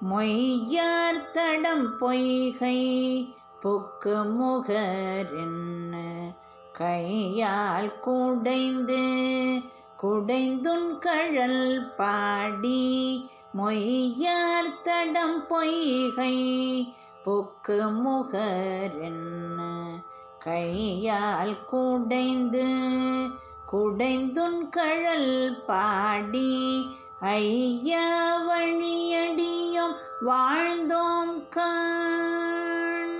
மொய்யார் தடம் பொய்கை புக்கு முகரென்ன கையால் குடைந்துன் கழல் பாடி மொய்யார் தடம் பொய்கை புக்கு முகரென்ன கையால் குடைந்துன் கழல் பாடி ஐயா வழியடியோம் வாழ்ந்தோம் காண்.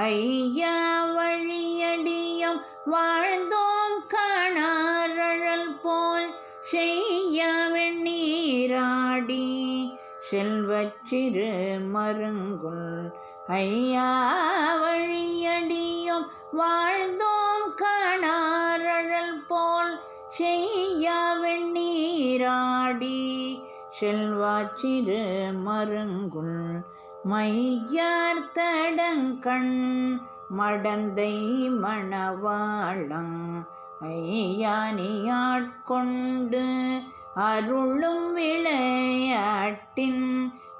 ஐயா வழியடியோம் வாழ்ந்தோம் காணாரழல் போல் செய்யா வெண்ணீராடி செல்வச் சிறு மருங்குல். ஐயா வழியடியோம் வாழ்ந்தோம் காணாரழல் போல் செய்யா வெண்ணீராடி செல்வாச் சிறு மருங்குல். மையார் தடங்கண் மடந்தை மணவாளம் ஐயானி ஆட்கொண்டு அருளும் விளையாட்டின்.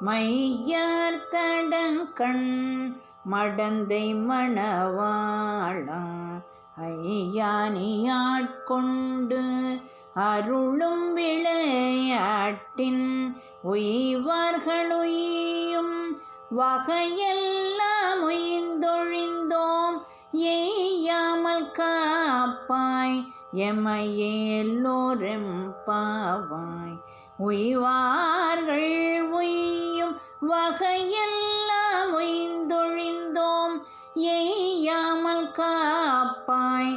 மையார் தடங்கண் மடந்தை மணவாளம் ஐயானி ஆட்கொண்டு அருளும் விளையாட்டின். உய்வார்களுயும் வகையெல்லாம் உய்ந்தொழிந்தோம் எய்யாமல் காப்பாய் எமையே எல்லோரும் பாவாய். உய்வார்கள் உய்யும் வகையெல்லாம் உய்ந்தொழிந்தோம் எய்யாமல் காப்பாய்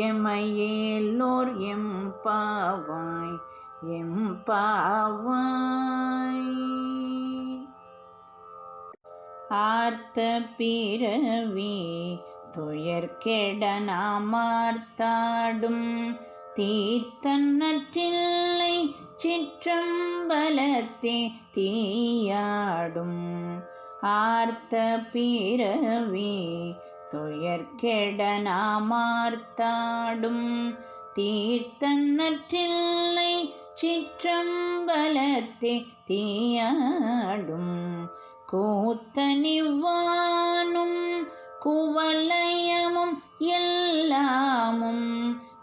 எமையே எல்லோர் எம்பாவாய் எம்பாவாய். ஆர்த்த பிறவி துயர்கெட நாமார்த்தாடும் தீர்த்தன்னற்றில்லை சிற்றம்பலத்தே தீயாடும். ஆர்த்த பிறவி துயர்கெட நாமார்த்தாடும் தீர்த்தன்னற்றில்லை சிற்றம்பலத்தே தீயாடும். கூத்தனிவானும் குவலயமும் எல்லாமும்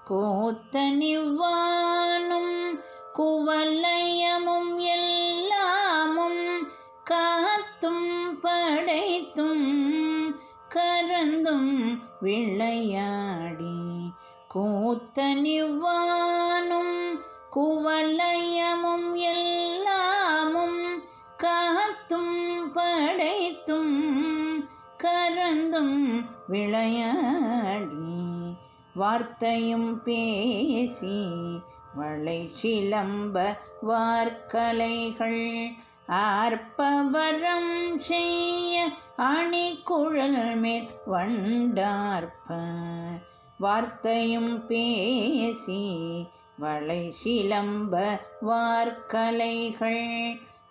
கூத்தனிவானும் குவலயமும் எல்லாமும் காத்தும் படைத்தும் கரந்தும் விளையாடி. கூத்தனிவானும் குவலயமும் எல்லாமும் காத்தும் படைத்தும் கரந்தும் விளையாடி. வார்த்தையும் பேசி வளை சிலம்ப வார்கலைகள் ஆர்ப்பவரம் செய்ய அணிகுழல் மேல் வண்டார்ப்ப. வார்த்தையும் பேசி வளை சிலம்ப வார்கலைகள்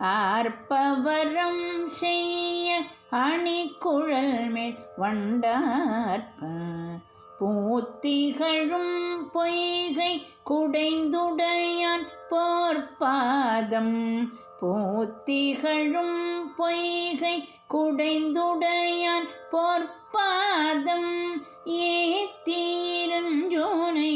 ஆர்ப்பவரம் செய்ய அணிகுழல் மேல் வண்டார்ப்ப. பூத்திகழும் பொய்கை குடைந்துடையான் போர்ப்பாதம் பூத்திகழும் பொய்கை குடைந்துடையான் போர்ப்பாதம் ஏத்திரஞ்சோனை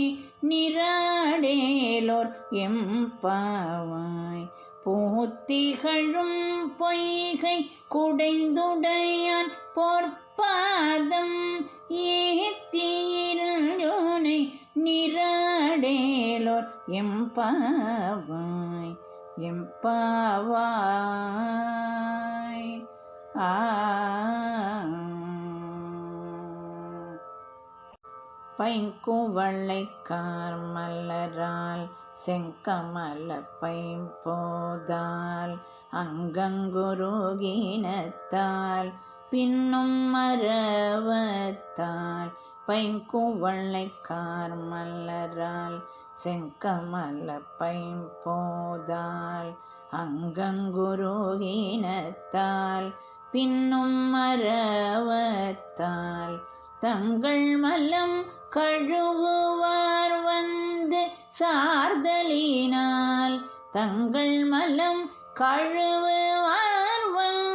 நிராடேலோர் எம்பாவாய். பூத்திகழும் பொய்கை குடைந்துடையான் பொற்பாதம் ஏத்திரஞ்சோனை நிராடேலோர் எம்பாவாய் எம்பாவாய். பைங்குவளைக்கார் மலரால் செங்கமல பைம்போதால் அங்கங்குருகினத்தால் பின்னும் மரவத்தால். பைங்குவளைக்கார் மலரால் செங்கமல பைம்போதால் அங்கங்குருகினத்தால் பின்னும் மரவத்தால். தங்கள் மலம் கழுவுவார் வந்து சார்தலினால் தங்கள் மலம் கழுவுவார் வந்து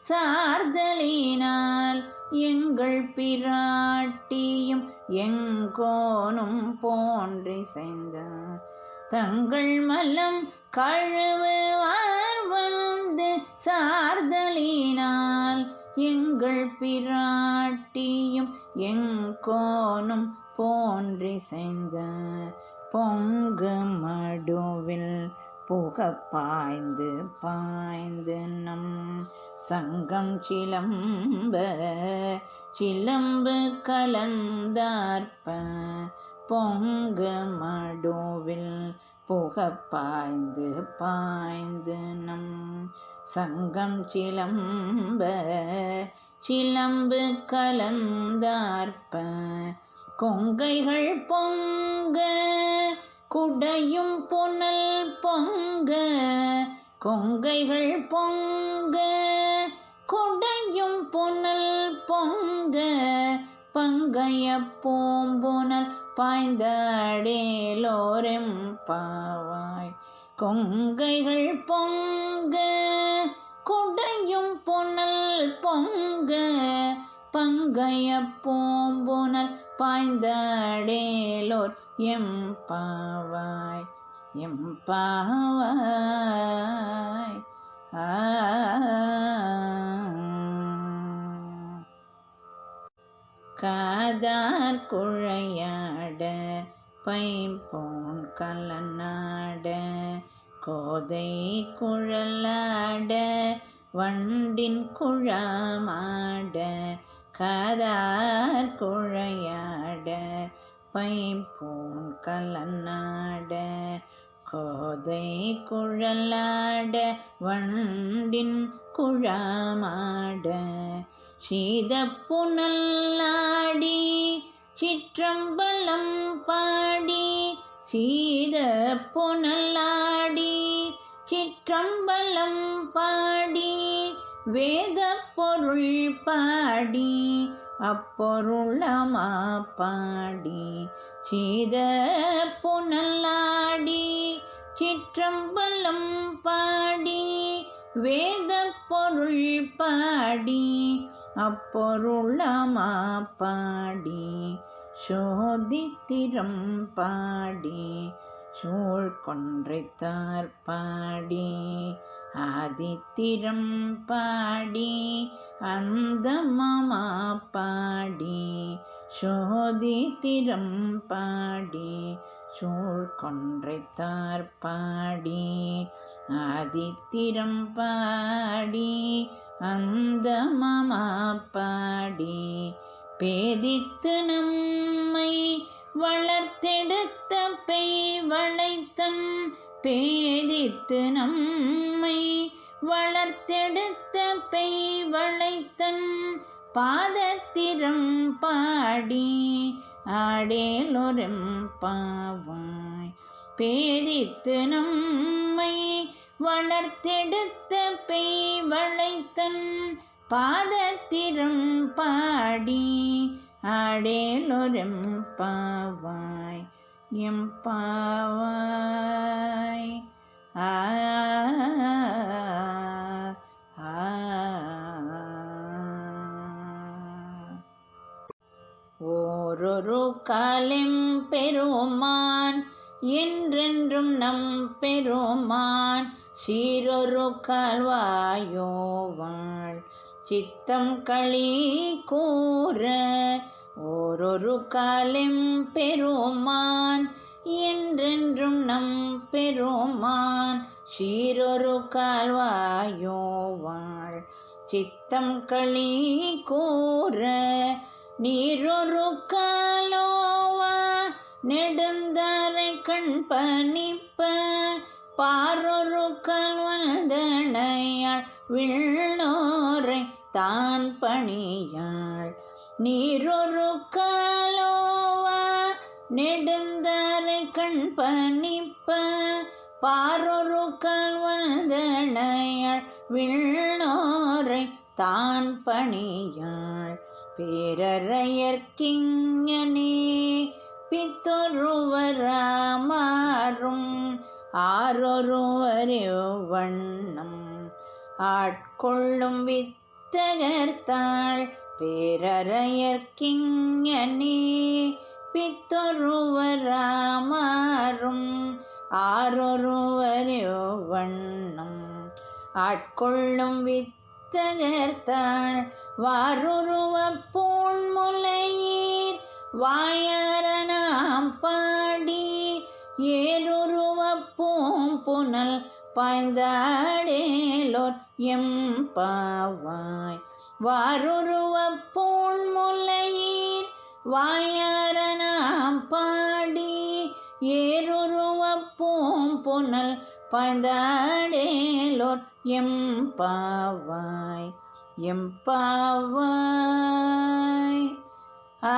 சார்தலினால் எங்கள் பிராட்டியும் எங்கோனும் போன்றிசைந்த தங்கள் மலம் கழுவுவார் வந்து சார்தலினால் எங்கள் பிராட்டியும் எங்கோனும் போன்றிசைந்த பொங்கு மடுவில் புக பாய்ந்து பாய்ந்து நம் சங்கம் சிலம்பு கலந்தார்ப்ப பொங்கு மடுவில் புக பாய்ந்து பாய்ந்து நம் சங்கம் சிலம்பு கலந்தார்ப்ப கொங்கைகள் பொங்க குடையும் புனல் பொங்க கொங்கைகள் பொங்க குடையும் புனல் பொங்க பங்கைய பூம்புனல் பாய்ந்தடேலோரெம்பாவாய் கொங்கைகள் பொங்க குடையும் புனல் பொங்க பங்கைய பூம்புனல் பாய்ந்தடேலோர் எம்பாவாய் எம்பாவாய். காதார் குழையாட பைம்பொன் கலனாட கோதை குழலாட வண்டின் குழாமாட காதார் குழையாட பைம்பொன் கலனாட கோதை குழலாட வண்டின் குழாமாட சீதப்புனல்லாடி சிற்றம்பலம் பாடி சீதப்புனல்லாடி சிற்றம்பலம் பாடி வேத பொருள் பாடி அப்பொருளமா பாடி சீதப்புனல்லாடி சிற்றம்பலம் பாடி வேத பொருள் பாடி அப்பொருளமா பாடி சோதித்திரம் பாடி சூழ்கொன்றைத்தார் பாடி ஆதித்திரம் பாடி அந்தமமா பாடி சோதித்திரம் பாடி சூழ்கொன்றைத்தார் பாடி ஆதித்திரம் பாடி அந்தமமா பாடி பேதித்து நம்மை வளர்த்தெடுத்த பெய்வளைத்தன் பேதித்து நம்மை வளர்த்தெடுத்த பெய்வளைத்தன் பாதத்திரம் பாடி ஆடேலொரெம்பாவாய் பேதித்து நம்மை வளர்த்தெடுத்த பெய்வளைத்தன் பாதத்திரம் பாடி ஆடேலொரெம்பாவாய் எம்பாவாய். ஓரொரு காலம் பெருமான் என்றென்றும் நம் பெருமான் சீரொரு கால்வாயோவாள் சித்தம் களி கூற ஓரொரு காலம் பெருமான் என்றென்றும் நம் பெருமான் சீரொரு கால்வாயோவாள் சித்தம் களி கூற நீரொரு காலோவா நெடுந்தாரை கண் பணிப்ப பாரொரு கால்வந்தனையாள் விண்ணோரை தான் பணியாள் நீரொரு காலோவா நெடுந்தாரை கண் பணிப்ப பாரொரு கால்வந்தனையாள் விண்ணோரை தான் பணியாள் பேரறையர்க்கிங்கனே பித்தொருவராமாறும் ஆரொருவரே வண்ணம் ஆட்கொள்ளும் வித்தகனே வித்தகர்த்தாள் பேரறையர்க்கிங்ஙனே பித்தொருவராமாறும் ஆரொருவரோ வண்ணம் ஆட்கொள்ளும் வித்தகர்த்தாள் வாருருவப் பூண்முலையீர் வாயாரனாம் பாடி ஏருருவப் பூம்புனல் பாய்ந்தாடேலோர் எம்பாவாய். வாருருவப் பூண்முலையீர் வாயாரனாம் பாடி ஏருருவப் பூம்புனல் பாய்ந்தாடேலோர் எம்பாவாய் எம்பாவாய். ஆ